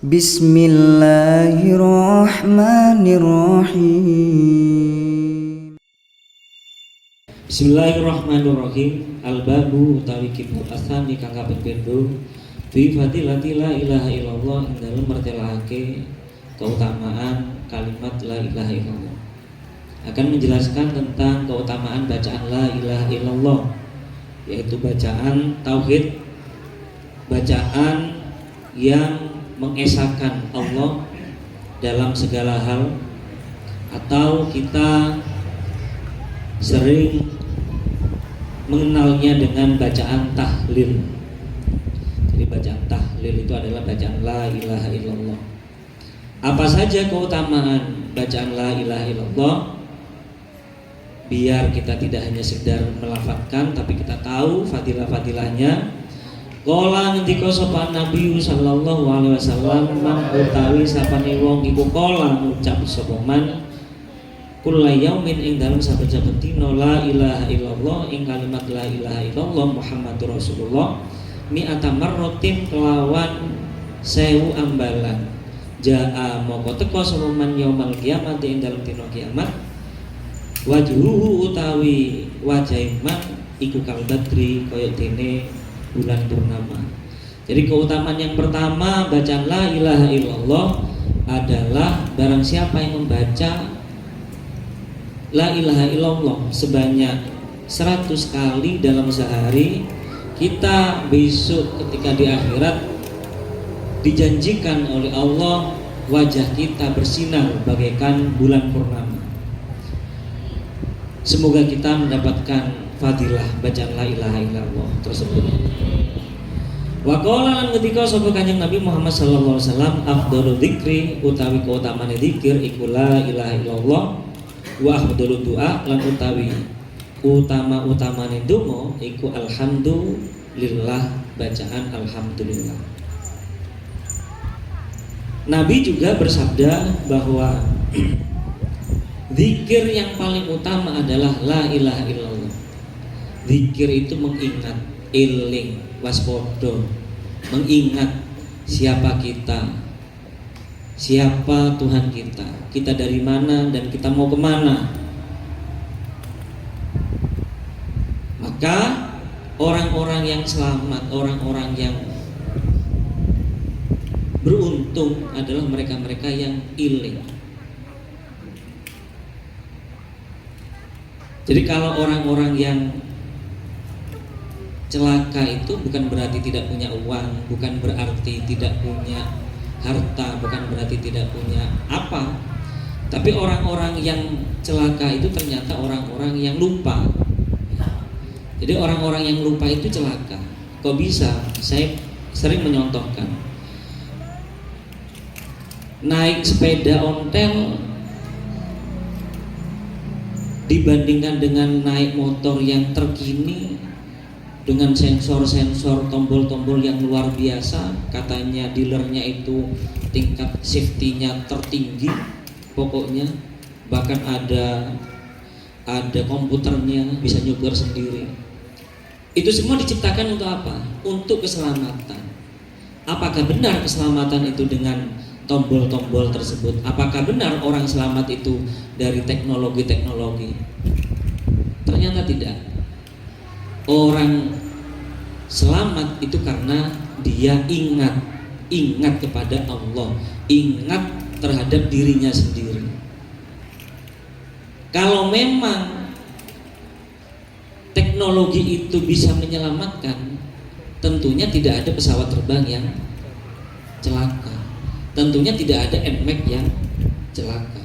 Bismillahirrahmanirrahim. Bismillahirrahmanirrahim. Al-babu utawi kitab asani kang kaping pindho fi fadilati la ilaha illallah ing dalem mertelake keutamaan kalimat la ilaha illallah. Akan menjelaskan tentang keutamaan bacaan la ilaha illallah, yaitu bacaan tauhid, bacaan yang mengesahkan Allah dalam segala hal, atau kita sering mengenalnya dengan bacaan tahlil. Jadi bacaan tahlil itu adalah bacaan la ilaha illallah. Apa saja keutamaan bacaan la ilaha illallah? Biar kita tidak hanya sekedar melafadzkan, tapi kita tahu fadilah-fadilahnya. Kala ngendika sapa Nabi sallallahu alaihi wasallam, man utawi sapane wong iku kala ngucap sapa man kulla yaumin ing dalem saben-saben dina la ilaha illallah ing kalimat la ilaha illallah Muhammadur Rasulullah mi'ata marratin kelawan 1000 ambalan. Jaa moko teka sapa man yaumal kiamat ing dalem dina kiamat wajhuhu utawi wajah man iku kal badri kaya dene bulan purnama. Jadi keutamaan yang pertama bacaan la ilaha illallah adalah barang siapa yang membaca la ilaha illallah sebanyak 100 kali dalam sehari, kita besok ketika di akhirat dijanjikan oleh Allah wajah kita bersinar bagaikan bulan purnama. Semoga kita mendapatkan fadilah bacaan la ilaha illallah tersebut. Wa qala lan ngendika sapa Kanjeng Nabi Muhammad sallallahu alaihi wasallam, afdhalu dzikri utawi keutamaan zikir iku la ilaha illallah wa afdhalu doa lan utawi utama-utamane donga iku alhamdulillah, bacaan alhamdulillah. Nabi juga bersabda bahwa zikir yang paling utama adalah la ilaha illallah. Zikir itu mengingat, eling, waspodo, mengingat siapa kita, siapa Tuhan kita dari mana dan kita mau kemana. Maka orang-orang yang selamat, orang-orang yang beruntung adalah mereka-mereka yang eling. Jadi kalau orang-orang yang celaka itu bukan berarti tidak punya uang, bukan berarti tidak punya harta, bukan berarti tidak punya apa. Tapi orang-orang yang celaka itu ternyata orang-orang yang lupa. Jadi orang-orang yang lupa itu celaka. Kok bisa? Saya sering menyontohkan. Naik sepeda ontel dibandingkan dengan naik motor yang terkini dengan sensor-sensor, tombol-tombol yang luar biasa, katanya dealernya itu tingkat safety-nya tertinggi, pokoknya bahkan ada komputernya, bisa nyetir sendiri. Itu semua diciptakan untuk apa? Untuk keselamatan. Apakah benar keselamatan itu dengan tombol-tombol tersebut? Apakah benar orang selamat itu dari teknologi-teknologi? Ternyata tidak. Orang selamat itu karena dia ingat kepada Allah, ingat terhadap dirinya sendiri. Kalau memang teknologi itu bisa menyelamatkan, tentunya tidak ada pesawat terbang yang celaka, tentunya tidak ada NMAX yang celaka.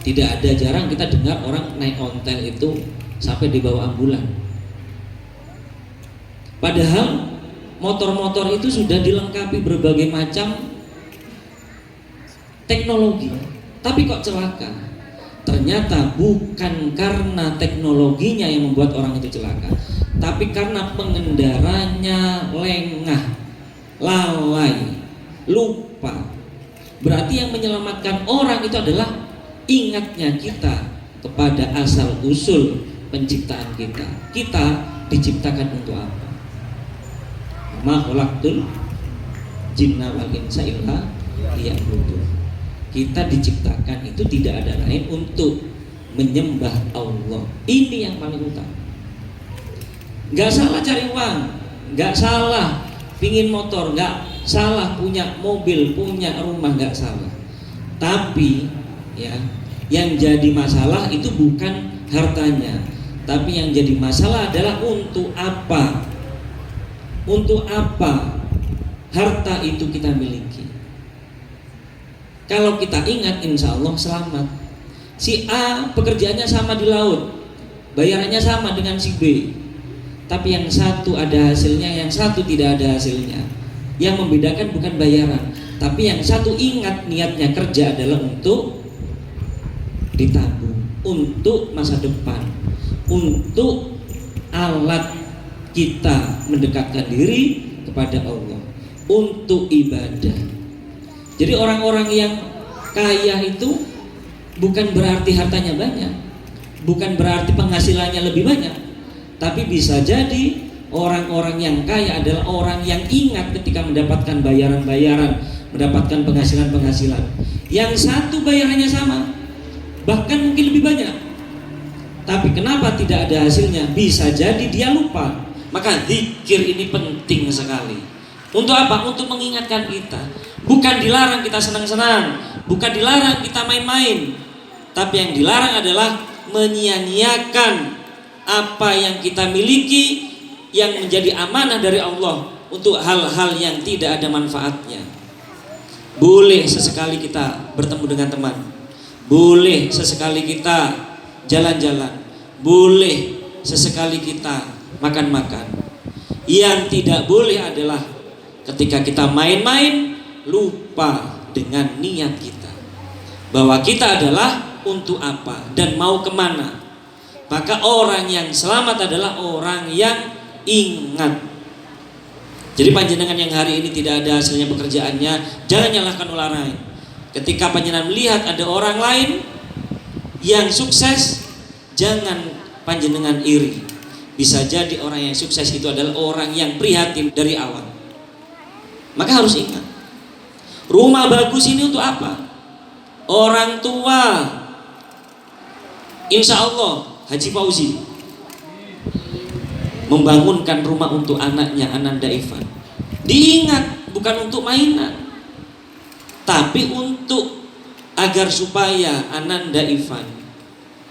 Tidak ada, jarang kita dengar orang naik ontel itu sampai di bawah ambulan. Padahal motor-motor itu sudah dilengkapi berbagai macam teknologi, tapi kok celaka? Ternyata bukan karena teknologinya yang membuat orang itu celaka, tapi karena pengendaranya lengah, lalai, lupa. Berarti yang menyelamatkan orang itu adalah ingatnya kita kepada asal usul penciptaan kita. Kita diciptakan untuk apa? Ma khalaqtul jinna wal insa illa liya'budun. Kita diciptakan itu tidak ada lain untuk menyembah Allah. Ini yang paling utama. Gak salah cari uang, gak salah pingin motor, gak salah punya mobil, punya rumah, gak salah. Tapi ya, yang jadi masalah itu bukan hartanya, tapi yang jadi masalah adalah untuk apa? Untuk apa harta itu kita miliki? Kalau kita ingat, insya Allah selamat. Si A pekerjaannya sama di laut, bayarannya sama dengan si B, tapi yang satu ada hasilnya, yang satu tidak ada hasilnya. Yang membedakan bukan bayaran, tapi yang satu ingat niatnya kerja adalah untuk ditabung, untuk masa depan, untuk alat kita mendekatkan diri kepada Allah, untuk ibadah. Jadi orang-orang yang kaya itu bukan berarti hartanya banyak, bukan berarti penghasilannya lebih banyak, tapi bisa jadi orang-orang yang kaya adalah orang yang ingat ketika mendapatkan bayaran-bayaran, mendapatkan penghasilan-penghasilan. Yang satu bayarannya sama, bahkan mungkin lebih banyak, tapi kenapa tidak ada hasilnya? Bisa jadi dia lupa. Maka zikir ini penting sekali. Untuk apa? Untuk mengingatkan kita. Bukan dilarang kita senang-senang, bukan dilarang kita main-main, tapi yang dilarang adalah menyia-nyiakan apa yang kita miliki, yang menjadi amanah dari Allah, untuk hal-hal yang tidak ada manfaatnya. Boleh sesekali kita bertemu dengan teman, boleh sesekali kita jalan-jalan, boleh sesekali kita makan-makan. Yang tidak boleh adalah ketika kita main-main lupa dengan niat kita, bahwa kita adalah untuk apa dan mau kemana. Maka orang yang selamat adalah orang yang ingat. Jadi panjenengan yang hari ini tidak ada hasilnya pekerjaannya, jangan nyalahkan orang lain. Ketika panjenengan melihat ada orang lain yang sukses, jangan panjenengan iri. Bisa jadi orang yang sukses itu adalah orang yang prihatin dari awal. Maka harus ingat, rumah bagus ini untuk apa? Orang tua, insya Allah Haji Fauzi membangunkan rumah untuk anaknya Ananda Ivan. Diingat, bukan untuk mainan, tapi untuk agar supaya Ananda Ivan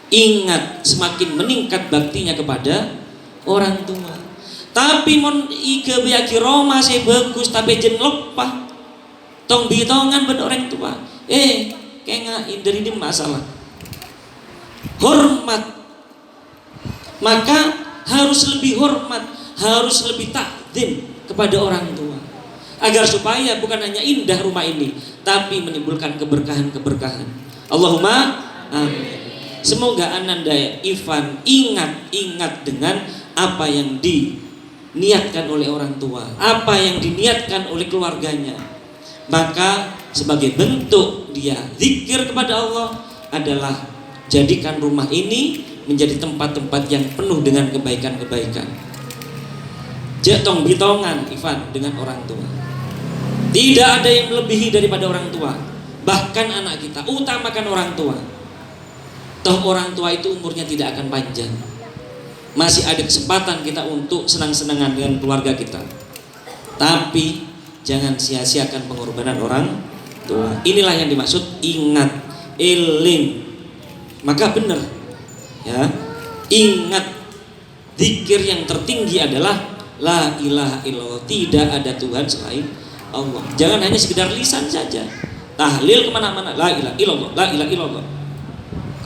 ingat, semakin meningkat baktinya kepada orang tua. Tapi mon ike biaki Roma saya bagus, tapi jen lepah tong bitongan ben orang tua. Kayak dari di masalah hormat. Maka harus lebih hormat, harus lebih takdim kepada orang tua, agar supaya bukan hanya indah rumah ini, tapi menimbulkan keberkahan-keberkahan. Allahumma amin. Semoga Ananda Ivan ingat dengan apa yang diniatkan oleh orang tua, apa yang diniatkan oleh keluarganya. Maka sebagai bentuk dia zikir kepada Allah adalah jadikan rumah ini menjadi tempat-tempat yang penuh dengan kebaikan-kebaikan. Jatong bitongan Ivan dengan orang tua. Tidak ada yang melebihi daripada orang tua. Bahkan anak kita, utamakan orang tua. Toh orang tua itu umurnya tidak akan panjang. Masih ada kesempatan kita untuk senang-senangan dengan keluarga kita. Tapi jangan sia-siakan pengorbanan orang tua. Inilah yang dimaksud ingat, eling. Maka benar, ya, ingat, zikir yang tertinggi adalah la ilaha illallah, tidak ada Tuhan selain Allah. Jangan hanya sekedar lisan saja, tahlil kemana-mana, la ilaha illallah, la ilaha illallah.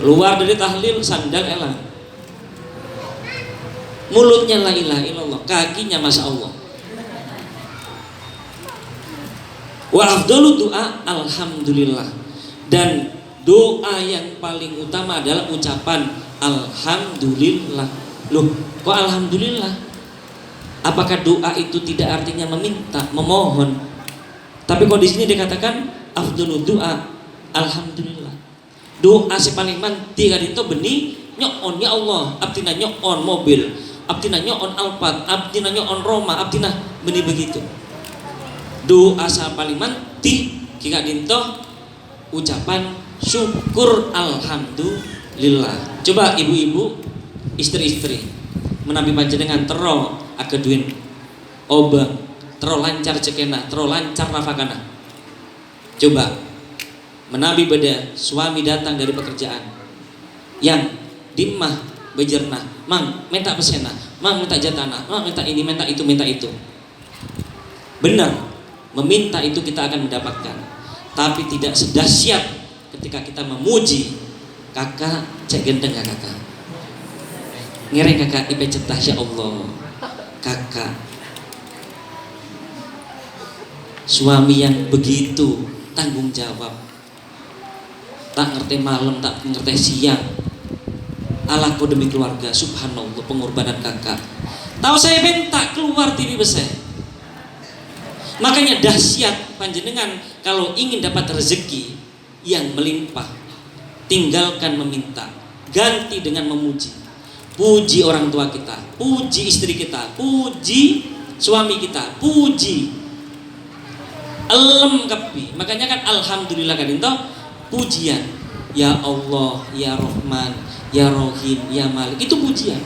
Keluar dari tahlil sandal elang, mulutnya la ilaha illallah, kakinya masya Allah. Wa afdalu doa alhamdulillah, dan doa yang paling utama adalah ucapan alhamdulillah. Loh, kok alhamdulillah? Apakah doa itu tidak artinya meminta, memohon? Tapi kok di sini dikatakan afdalu doa alhamdulillah. Doa si paling manti kan itu benih nyoon ya Allah, abdina nyoon mobil, abdina nyoon Alphard, abdina nyoon Roma, abdina benih begitu. Doa sa paling manti kika dinto ucapan syukur alhamdulillah. Coba ibu-ibu, istri-istri menabi panjenengan tero akeduin obang, tero lancar cekena, tero lancar nafakana. Coba menabi beda suami datang dari pekerjaan yang dimah bejerna, mang minta pesena, mang minta jatana, mang minta ini, minta itu, minta itu. Benar, meminta itu kita akan mendapatkan, tapi tidak sedahsyat ketika kita memuji. Kakak cek gendeng ya kakak, ngereng kakak ipe cetah ya Allah. Kakak suami yang begitu tanggung jawab, tak ngerti malam, tak ngerti siang, alaku demi keluarga. Subhanallah, pengorbanan kakak. Tahu saya minta keluar TV besar. Makanya dahsyat panjenengan kalau ingin dapat rezeki yang melimpah, tinggalkan meminta, ganti dengan memuji. Puji orang tua kita, puji istri kita, puji suami kita, puji elem kepi. Makanya kan alhamdulillah kan itu pujian. Ya Allah, ya Rahman, ya Rahim, ya Malik, itu pujian.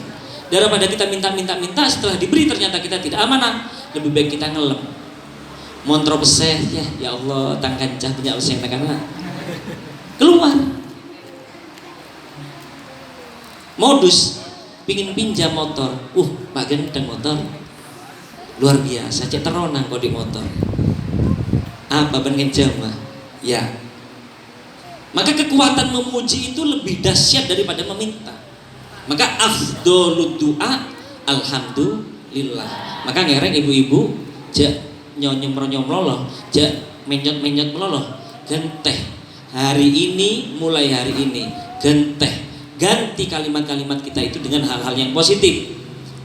Daripada kita minta setelah diberi ternyata kita tidak amanah, lebih baik kita ngelem. Montro beseh ya Allah, tangkan cah punya beseh karena keluar. Modus pingin pinjam motor, Pak gendeng motor luar biasa, cek teronang kok di motor. Apa pengen jamah? Ya. Maka kekuatan memuji itu lebih dahsyat daripada meminta. Maka afdolud doa alhamdulillah. Maka ngereng ibu-ibu jak nyonyom loh, jak menyot meloloh, genteh. Hari ini, mulai hari ini, genteh. Ganti kalimat-kalimat kita itu dengan hal-hal yang positif,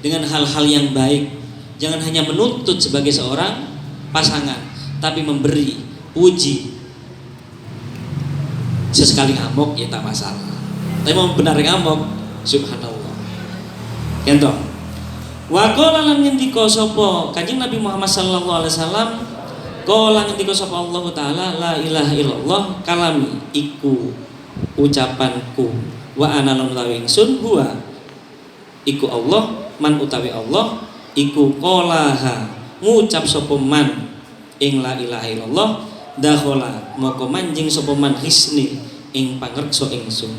dengan hal-hal yang baik. Jangan hanya menuntut sebagai seorang pasangan, tapi memberi, puji. Sesekali ngamuk ya tak masalah, tapi mau benar ngamuk, subhanallah. Kentok. Wa qala lan ngendika sapa Kanjeng Nabi Muhammad sallallahu alaihi wasallam, qala ngendika sapa Allah taala, la ilaha illallah kalami iku ucapanku, wa ana lan utawi ingsun huwa iku Allah, man utawi Allah iku qolaha ngucap sapa man ing la ilaha illallah, dakhala moko manjing sapa man hisni ing pangreksa ingsun.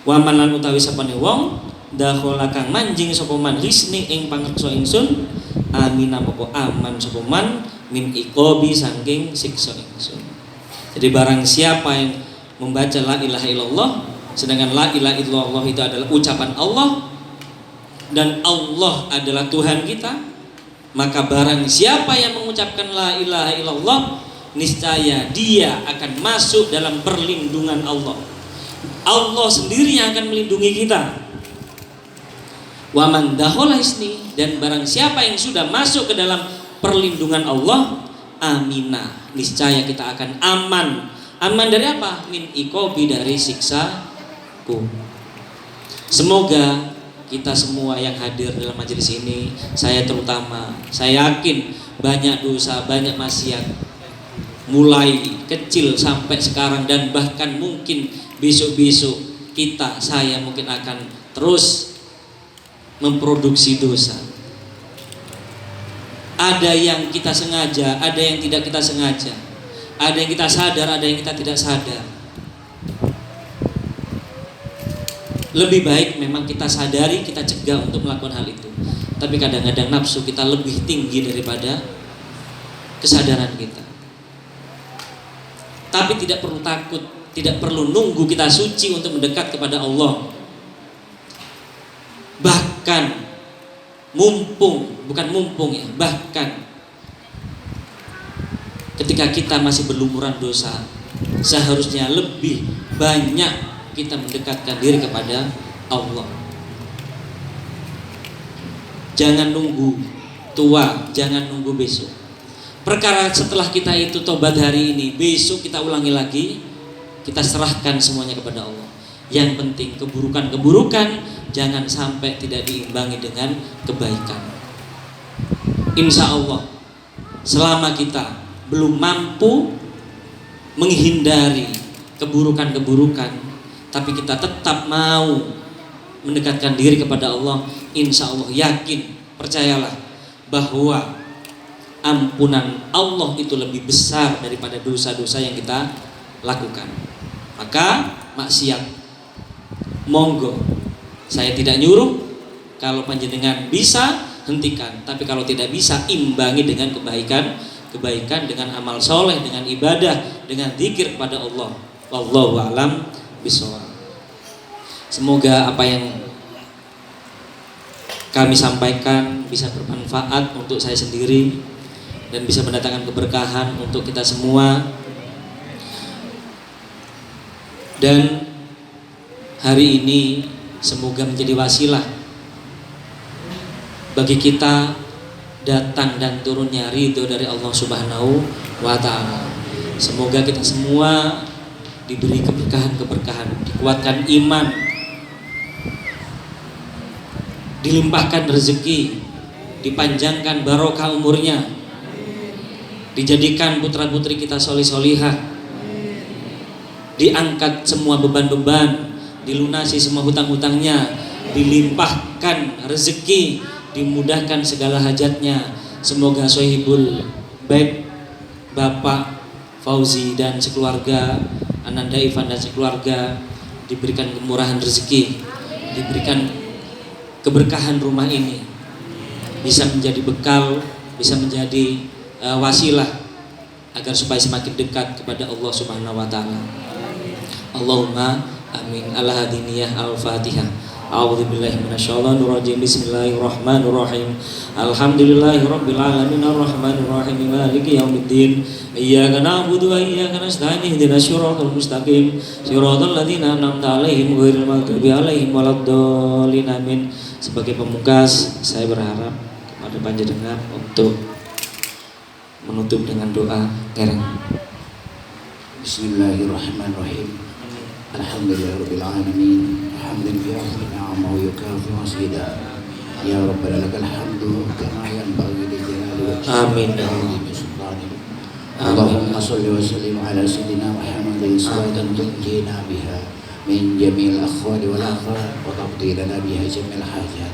Wa man lan utawi sapane wong dakhala kang manjing sapa man hisni ing pangreksa ingsun, amina moko aman sapa man min iqabi saking siksa ingsun. Jadi barang siapa yang membaca la ilaha illallah, sedangkan la ilaha illallah itu adalah ucapan Allah dan Allah adalah Tuhan kita, maka barang siapa yang mengucapkan la ilaha illallah, niscaya dia akan masuk dalam perlindungan Allah. Allah sendiri yang akan melindungi kita. Wa man dakhala hisni, dan barang siapa yang sudah masuk ke dalam perlindungan Allah, aminah, niscaya kita akan aman. Aman dari apa? Min iqabi, dari siksaku. Semoga kita semua yang hadir dalam majelis ini, saya terutama, saya yakin banyak dosa, banyak maksiat, mulai kecil sampai sekarang, dan bahkan mungkin besok-besok saya mungkin akan terus memproduksi dosa. Ada yang kita sengaja, ada yang tidak kita sengaja, ada yang kita sadar, ada yang kita tidak sadar. Lebih baik memang kita sadari, kita cegah untuk melakukan hal itu. Tapi kadang-kadang nafsu kita lebih tinggi daripada kesadaran kita. Tapi tidak perlu takut, tidak perlu nunggu kita suci untuk mendekat kepada Allah. Bahkan bahkan ketika kita masih berlumuran dosa, seharusnya lebih banyak kita mendekatkan diri kepada Allah. Jangan nunggu tua, jangan nunggu besok. Perkara setelah kita itu tobat hari ini, besok kita ulangi lagi, kita serahkan semuanya kepada Allah. Yang penting keburukan-keburukan jangan sampai tidak diimbangi dengan kebaikan. Insya Allah selama kita belum mampu menghindari keburukan-keburukan, tapi kita tetap mau mendekatkan diri kepada Allah, insya Allah yakin, percayalah bahwa ampunan Allah itu lebih besar daripada dosa-dosa yang kita lakukan. Maka maksiat, monggo, saya tidak nyuruh. Kalau panjenengan bisa, hentikan. Tapi kalau tidak bisa, imbangi dengan kebaikan dengan amal soleh, dengan ibadah, dengan zikir kepada Allah. Wallahu a'lam bishawab. Semoga apa yang kami sampaikan bisa bermanfaat untuk saya sendiri dan bisa mendatangkan keberkahan untuk kita semua. Dan hari ini semoga menjadi wasilah bagi kita datang dan turunnya ridho dari Allah Subhanahu wa ta'ala. Semoga kita semua diberi keberkahan-keberkahan, dikuatkan iman, dilimpahkan rezeki, dipanjangkan barokah umurnya, dijadikan putra-putri kita solih-solihah, diangkat semua beban-beban, dilunasi semua hutang-hutangnya, dilimpahkan rezeki, dimudahkan segala hajatnya. Semoga Sohibul Baik, Bapak Fauzi dan sekeluarga, Ananda Ivan dan sekeluarga diberikan kemurahan rezeki, diberikan keberkahan rumah ini, bisa menjadi bekal, bisa menjadi wasilah agar supaya semakin dekat kepada Allah Subhanahu wa ta'ala. Allahumma amin. Al-Hadiniyah Al-Fatihah. A'udzubillahi minasyaitonirrajim. Bismillahirrahmanirrahim. Alhamdulillahirabbil alamin arrahmanir rahim maliki yaumiddin. Iyyaka na'budu wa iyyaka nasta'in ihdinas siratal mustaqim siratal ladzina an'amta 'alaihim ghairil maghdubi 'alaihim waladdallin. Amin. Sebagai pemungkas, saya berharap kepada panjenengan untuk menutup dengan doa kereng. Bismillahirrahmanirrahim. Alhamdulillahirabbil alamin. Hamdan yu'affi ni'amahu wa yukafi masjidah. Ya Rabbana lakal hamdu kama yanbaghi li jalali wajhika. Amin. Allahumma shalli wa sallim ala sayyidina Muhammadin salatan tunjina biha min jami'il akhwali wal afat wa taqdi lana biha jami'il hajat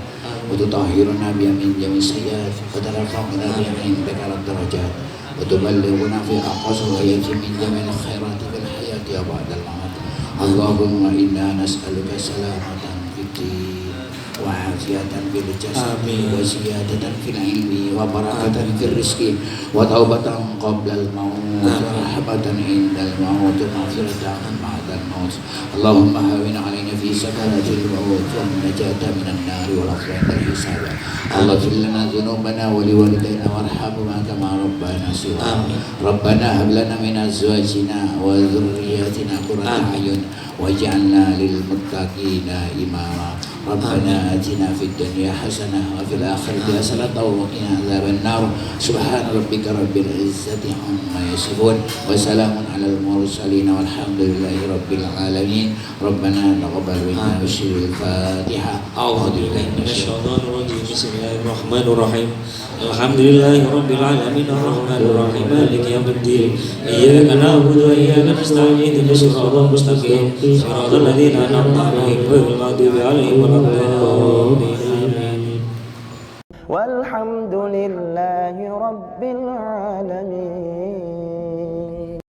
wa tutahhiruna biha min jami'is sayyi'at wa tarfa'una biha indaka ad-darajat wa tuballighuna fi aqsal ghayati min jami'il khairati fil hayati wa ba'dal mamat. Allahumma inna nas'aluka salamatan fid din wa afiyatan fil jasadi wa ziyadatan fil ilmi wa barakatan fil rizqi wa taubatan qabla al maut wa rahmatan indal maut wa maghfiratan ba'dal maut. Allahumma hawwin 'alaina fi sakaratil maut wa najata minan nar wal akhirati hisab. Allahumma lana dhunubana wa liwalidayna warhamhuma kama rabbana shighara. Rabbana hab lana min azwajina wa dhurriyyatina qurrata a'yun waj'alna lil muttaqina imama. Rabbana atina fid dunya hasanah wa fil akhirati hasanah wa qina adzaban nar. Subhana rabbika rabbil izzati amma yasifun wa salamun alal mursalin walhamdulillahi rabbil alamin. Rabbana taqabbal minna bisyiril Fatihah. A'udzu billahi minasyaitonir rajim. Bismillahirrahmanirrahim. Alhamdulillahirabbil alamin arrahmanir rahim maliki yaumiddin. Iyyaka na'budu wa iyyaka nasta'in ihdinas siratal mustaqim siratal ladzina an'amta 'alaihim ghairil maghdubi 'alaihim waladdallin. Walhamdulillahi rabbil alamin.